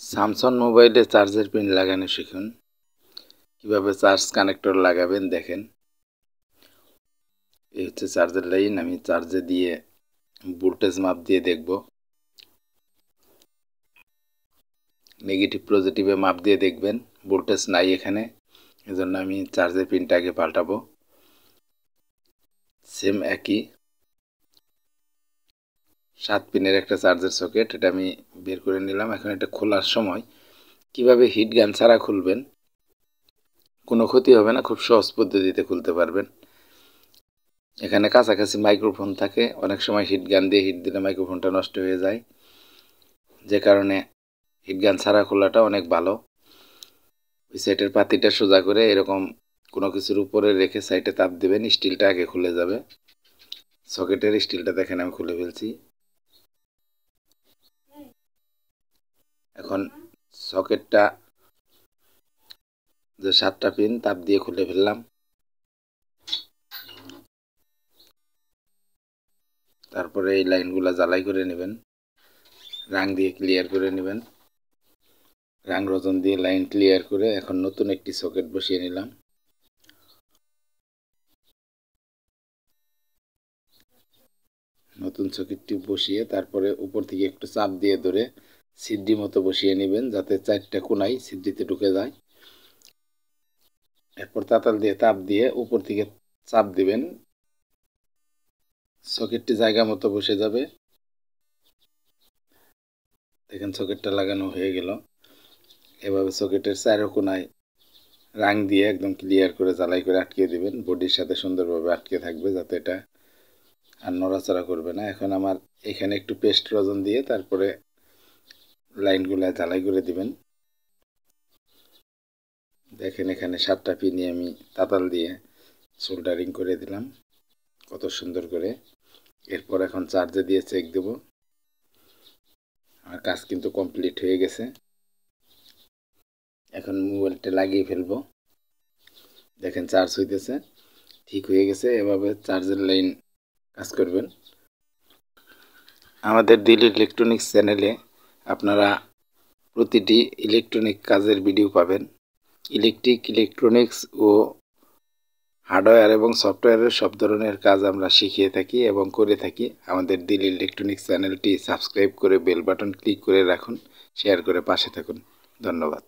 Samsung মোবাইলে চার্জের pin লাগানো শিখুন। কিভাবে চার্জ কানেক্টর লাগাবেন দেখেন। এই হচ্ছে চার্জের লাইন। আমি চার্জে দিয়ে ভোল্টেজ মাপ দিয়ে দেখব। নেগেটিভ পজিটিভে মাপ দিয়ে দেখবেন ভোল্টেজ নাই এখানে, এজন্য আমি চার্জের পিনটা আগে পাল্টাবো। সেম একই 7 পিনের একটা চার্জের সকেট, এটা আমি বের করে নিলাম। এখন এটা খোলার সময় কিভাবে হিট গান ছাড়া খুলবেন, কোনো ক্ষতি হবে না, খুব সহজ পদ্ধতিতে খুলতে পারবেন। এখানে কাছাকাছি মাইক্রোফোন থাকে, অনেক সময় হিট গান দিয়ে হিট দিলে মাইক্রোফোনটা নষ্ট হয়ে যায়, যে কারণে হিট গান ছাড়া খোলাটা অনেক ভালো। ওই সাইডের পাতিটা সোজা করে এরকম কোনো কিছুর উপরে রেখে সাইডে তাপ দেবেন, স্টিলটা আগে খুলে যাবে। সকেটের স্টিলটা দেখেন আমি খুলে ফেলছি। এখন সকেটটা যে 7টা পিন তাপ দিয়ে খুলে ফেললাম। তারপরে এই লাইনগুলো জ্বালাই করে নেবেন, রাং দিয়ে ক্লিয়ার করে নেবেন। রাং রজন দিয়ে লাইন ক্লিয়ার করে এখন নতুন একটি সকেট বসিয়ে নিলাম। নতুন সকেটটি বসিয়ে তারপরে উপর থেকে একটু চাপ দিয়ে ধরে সিডি মতো বসিয়ে নেবেন, যাতে 4টা কোণাই সিডিতে ঢুকে যায়। এরপর তাতাল দিয়ে তাপ দিয়ে উপর থেকে চাপ দিবেন, সকেটটি জায়গা মতো বসে যাবে। দেখেন সকেটটা লাগানো হয়ে গেল। এভাবে সকেটের 4 কোণায় রাং দিয়ে একদম ক্লিয়ার করে জ্বালাই করে আটকে দিবেন। বডির সাথে সুন্দরভাবে আটকে থাকবে, যাতে এটা আর নড়াচড়া করবে না। এখন আমার এখানে একটু পেস্ট রজন দিয়ে তারপরে লাইনগুলো জ্বালাই করে দিবেন। দেখেন এখানে 7টা পিন আমি তাতাল দিয়ে সোল্ডারিং করে দিলাম কত সুন্দর করে। এরপর এখন চার্জে দিয়ে চেক দেব। আমার কাজ কিন্তু কমপ্লিট হয়ে গেছে। এখন মোবাইলটা লাগিয়ে ফেলবো। দেখেন চার্জ হইতেছে, ঠিক হয়ে গেছে। এভাবে চার্জের লাইন কাজ করবেন। আমাদের দিল ইলেকট্রনিক্স চ্যানেলে আপনারা প্রতিটি ইলেকট্রনিক কাজের ভিডিও পাবেন। ইলেকট্রনিক্স ও হার্ডওয়্যার এবং সফটওয়্যারের সব ধরনের কাজ আমরা শিখিয়ে থাকি এবং করে থাকি। আমাদের দিল ইলেকট্রনিক্স চ্যানেলটি সাবস্ক্রাইব করে বেল বাটন ক্লিক করে রাখুন, শেয়ার করে পাশে থাকুন। ধন্যবাদ।